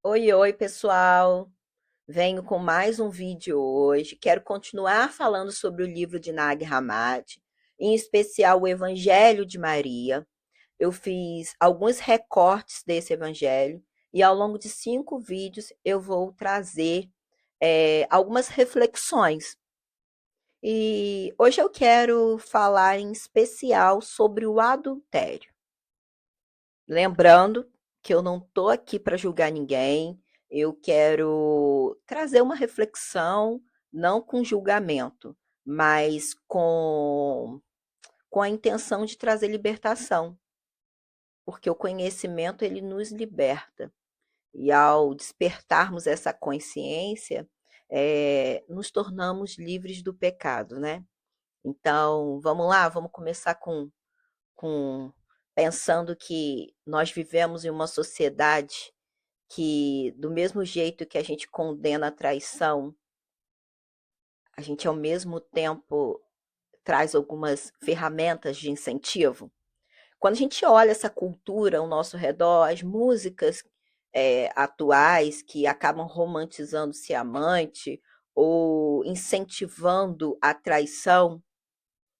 Oi, oi, pessoal. Venho com mais um vídeo hoje. Quero continuar falando sobre o livro de Nag Hammadi, em especial o Evangelho de Maria. Eu fiz alguns recortes desse evangelho e ao longo de 5 vídeos eu vou trazer algumas reflexões. E hoje eu quero falar em especial sobre o adultério. Lembrando que eu não estou aqui para julgar ninguém, eu quero trazer uma reflexão, não com julgamento, mas com a intenção de trazer libertação, porque o conhecimento ele nos liberta. E ao despertarmos essa consciência, nos tornamos livres do pecado, né? Então, vamos lá, vamos começar com pensando que nós vivemos em uma sociedade que, do mesmo jeito que a gente condena a traição, a gente ao mesmo tempo traz algumas ferramentas de incentivo. Quando a gente olha essa cultura ao nosso redor, as músicas atuais que acabam romantizando ser amante ou incentivando a traição,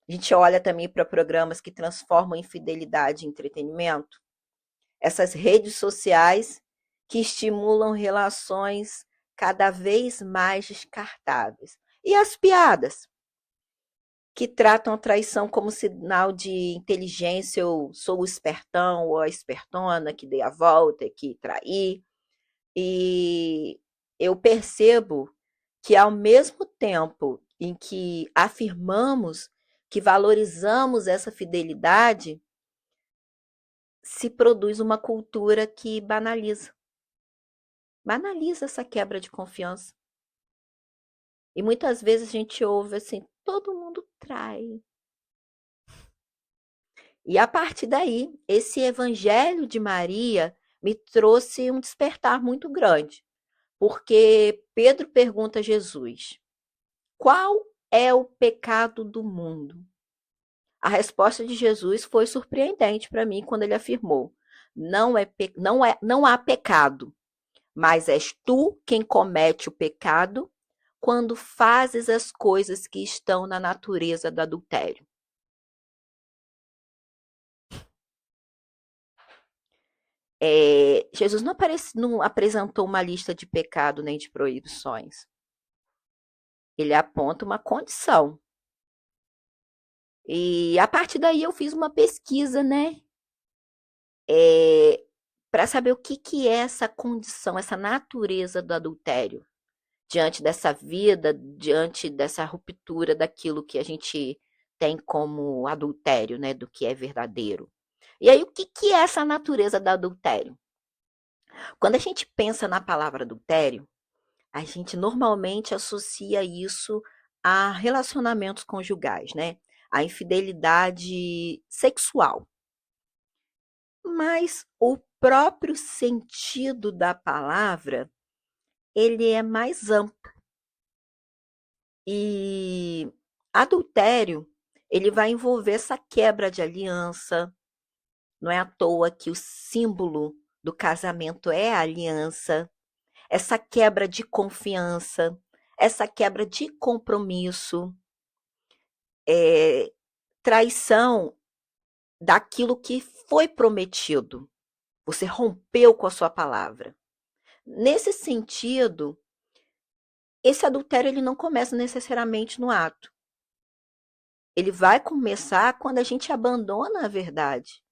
a gente olha também para programas que transformam infidelidade em entretenimento. Essas redes sociais que estimulam relações cada vez mais descartáveis. E as piadas, que tratam a traição como sinal de inteligência, eu sou o espertão ou a espertona que dei a volta, que traí. E eu percebo que ao mesmo tempo em que afirmamos que valorizamos essa fidelidade, se produz uma cultura que banaliza essa quebra de confiança. E muitas vezes a gente ouve assim, todo mundo trai. E a partir daí, esse evangelho de Maria me trouxe um despertar muito grande, porque Pedro pergunta a Jesus: qual é o pecado do mundo? A resposta de Jesus foi surpreendente para mim quando ele afirmou: não há pecado, mas és tu quem comete o pecado quando fazes as coisas que estão na natureza do adultério. Jesus não apresentou uma lista de pecado nem de proibições. Ele aponta uma condição. E a partir daí eu fiz uma pesquisa, né? Para saber o que é essa condição, essa natureza do adultério. Diante dessa vida, diante dessa ruptura daquilo que a gente tem como adultério, né? Do que é verdadeiro. E aí, o que é essa natureza do adultério? Quando a gente pensa na palavra adultério, a gente normalmente associa isso a relacionamentos conjugais, né? A infidelidade sexual. Mas o próprio sentido da palavra, ele é mais amplo. E adultério, ele vai envolver essa quebra de aliança. Não é à toa que o símbolo do casamento é a aliança. Essa quebra de confiança, essa quebra de compromisso, traição daquilo que foi prometido. Você rompeu com a sua palavra. Nesse sentido, esse adultério ele não começa necessariamente no ato. Ele vai começar quando a gente abandona a verdade.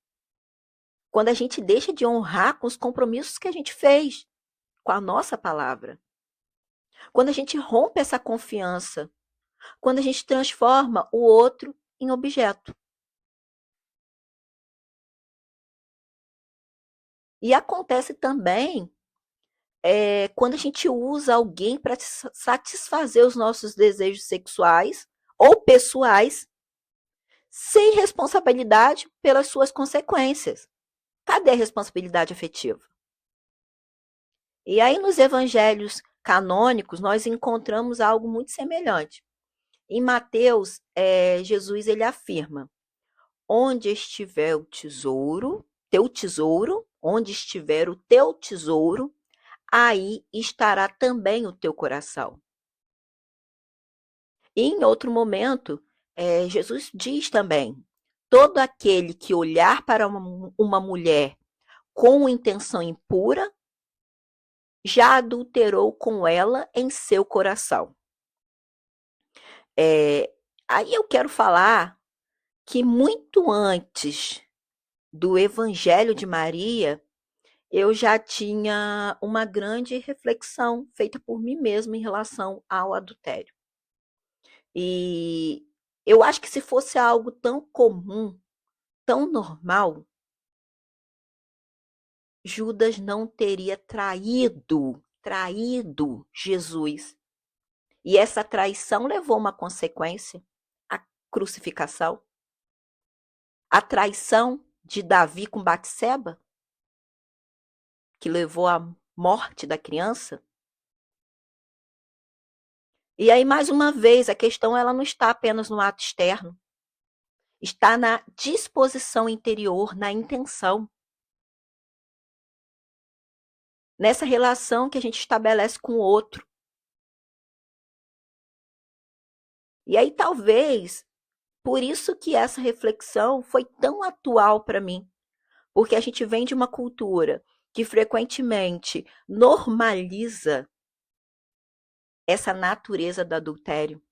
Quando a gente deixa de honrar com os compromissos que a gente fez com a nossa palavra. Quando a gente rompe essa confiança. Quando a gente transforma o outro em objeto. E acontece também quando a gente usa alguém para satisfazer os nossos desejos sexuais ou pessoais, sem responsabilidade pelas suas consequências. Cadê a responsabilidade afetiva? E aí, nos evangelhos canônicos, nós encontramos algo muito semelhante. Em Mateus, Jesus ele afirma: onde estiver o tesouro, teu tesouro, onde estiver o teu tesouro, aí estará também o teu coração. E em outro momento, Jesus diz também: todo aquele que olhar para uma mulher com intenção impura, já adulterou com ela em seu coração. Aí eu quero falar que muito antes do Evangelho de Maria, eu já tinha uma grande reflexão feita por mim mesma em relação ao adultério. E eu acho que se fosse algo tão comum, tão normal, Judas não teria traído Jesus. E essa traição levou uma consequência, a crucificação. A traição de Davi com Batseba, que levou à morte da criança. E aí, mais uma vez, a questão ela não está apenas no ato externo, está na disposição interior, na intenção. Nessa relação que a gente estabelece com o outro. E aí, talvez, por isso que essa reflexão foi tão atual para mim. Porque a gente vem de uma cultura que frequentemente normaliza essa natureza do adultério.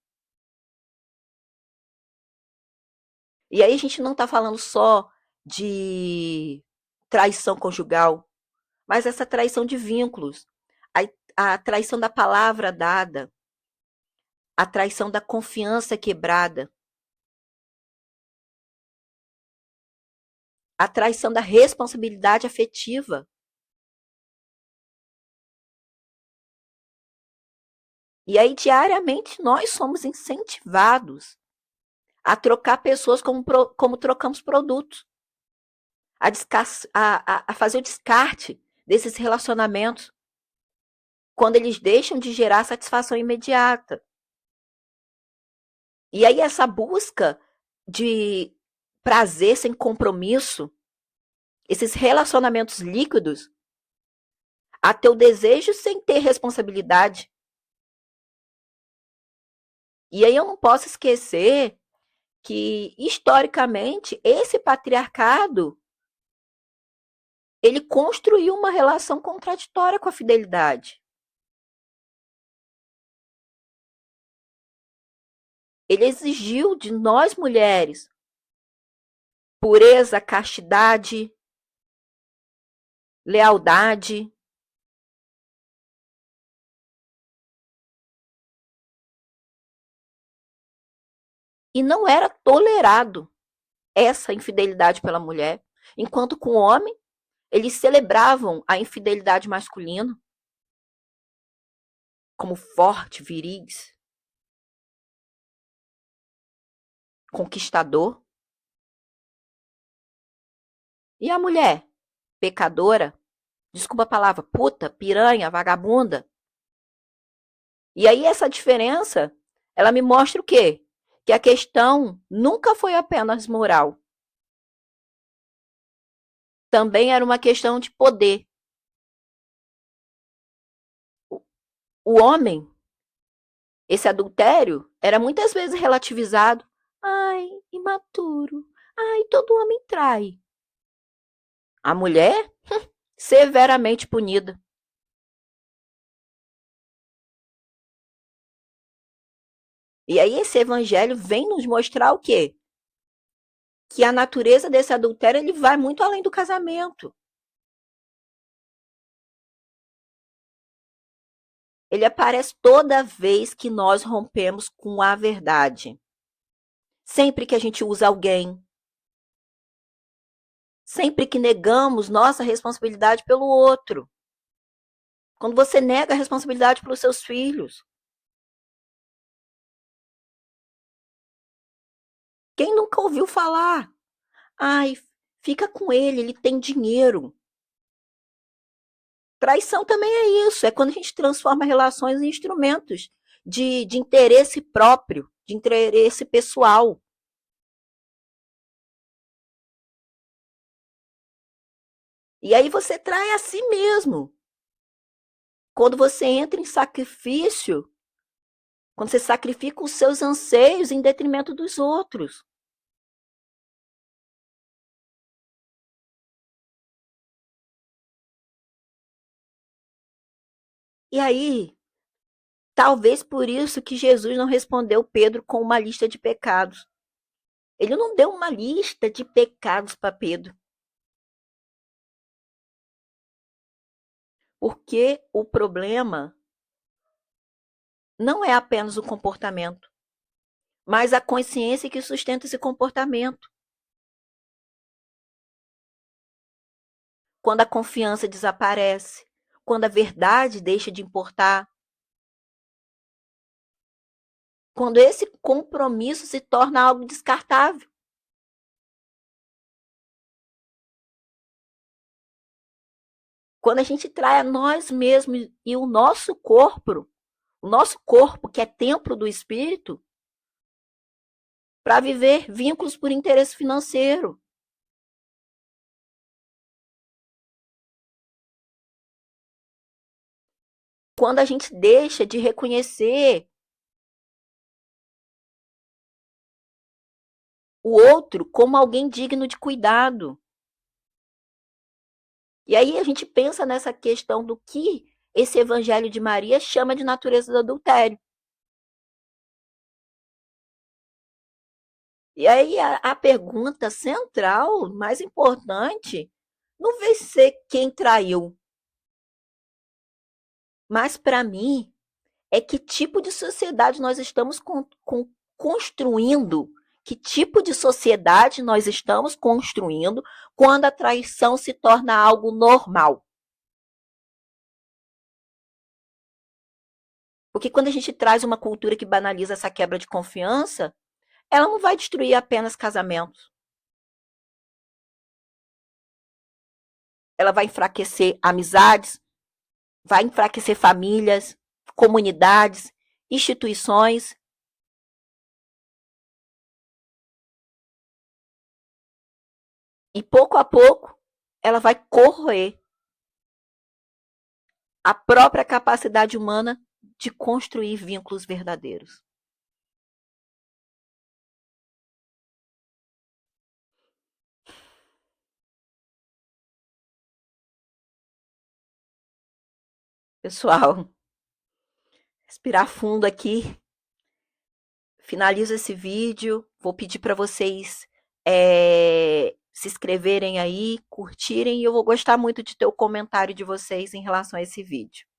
E aí a gente não está falando só de traição conjugal, mas essa traição de vínculos, a traição da palavra dada, a traição da confiança quebrada, a traição da responsabilidade afetiva. E aí, diariamente, nós somos incentivados a trocar pessoas como trocamos produtos, a fazer o descarte desses relacionamentos quando eles deixam de gerar satisfação imediata. E aí essa busca de prazer sem compromisso, esses relacionamentos líquidos, até o desejo sem ter responsabilidade. E aí eu não posso esquecer que, historicamente, esse patriarcado ele construiu uma relação contraditória com a fidelidade. Ele exigiu de nós mulheres pureza, castidade, lealdade. E não era tolerado essa infidelidade pela mulher, enquanto com o homem eles celebravam a infidelidade masculina como forte, viris, conquistador. E a mulher, pecadora, desculpa a palavra, puta, piranha, vagabunda. E aí essa diferença, ela me mostra o quê? Que a questão nunca foi apenas moral. Também era uma questão de poder. O homem, esse adultério, era muitas vezes relativizado. Ai, imaturo. Ai, todo homem trai. A mulher, severamente punida. E aí esse evangelho vem nos mostrar o quê? Que a natureza desse adultério ele vai muito além do casamento. Ele aparece toda vez que nós rompemos com a verdade. Sempre que a gente usa alguém. Sempre que negamos nossa responsabilidade pelo outro. Quando você nega a responsabilidade pelos seus filhos. Quem nunca ouviu falar? Ai, fica com ele tem dinheiro. Traição também é isso, é quando a gente transforma relações em instrumentos de interesse próprio, de interesse pessoal. E aí você trai a si mesmo. Quando você entra em sacrifício, quando você sacrifica os seus anseios em detrimento dos outros. E aí, talvez por isso que Jesus não respondeu Pedro com uma lista de pecados. Ele não deu uma lista de pecados para Pedro. Porque o problema não é apenas o comportamento, mas a consciência que sustenta esse comportamento. Quando a confiança desaparece, quando a verdade deixa de importar, quando esse compromisso se torna algo descartável. Quando a gente trai a nós mesmos e o nosso corpo que é templo do espírito, para viver vínculos por interesse financeiro. Quando a gente deixa de reconhecer o outro como alguém digno de cuidado. E aí a gente pensa nessa questão do que esse Evangelho de Maria chama de natureza do adultério. E aí a pergunta central, mais importante, não vai ser quem traiu, mas para mim é que tipo de sociedade nós estamos construindo, que tipo de sociedade nós estamos construindo quando a traição se torna algo normal. Porque quando a gente traz uma cultura que banaliza essa quebra de confiança, ela não vai destruir apenas casamentos. Ela vai enfraquecer amizades, vai enfraquecer famílias, comunidades, instituições. E pouco a pouco, ela vai corroer a própria capacidade humana de construir vínculos verdadeiros. Pessoal, respirar fundo aqui. Finalizo esse vídeo. Vou pedir para vocês se inscreverem aí, curtirem, e eu vou gostar muito de ter o comentário de vocês em relação a esse vídeo.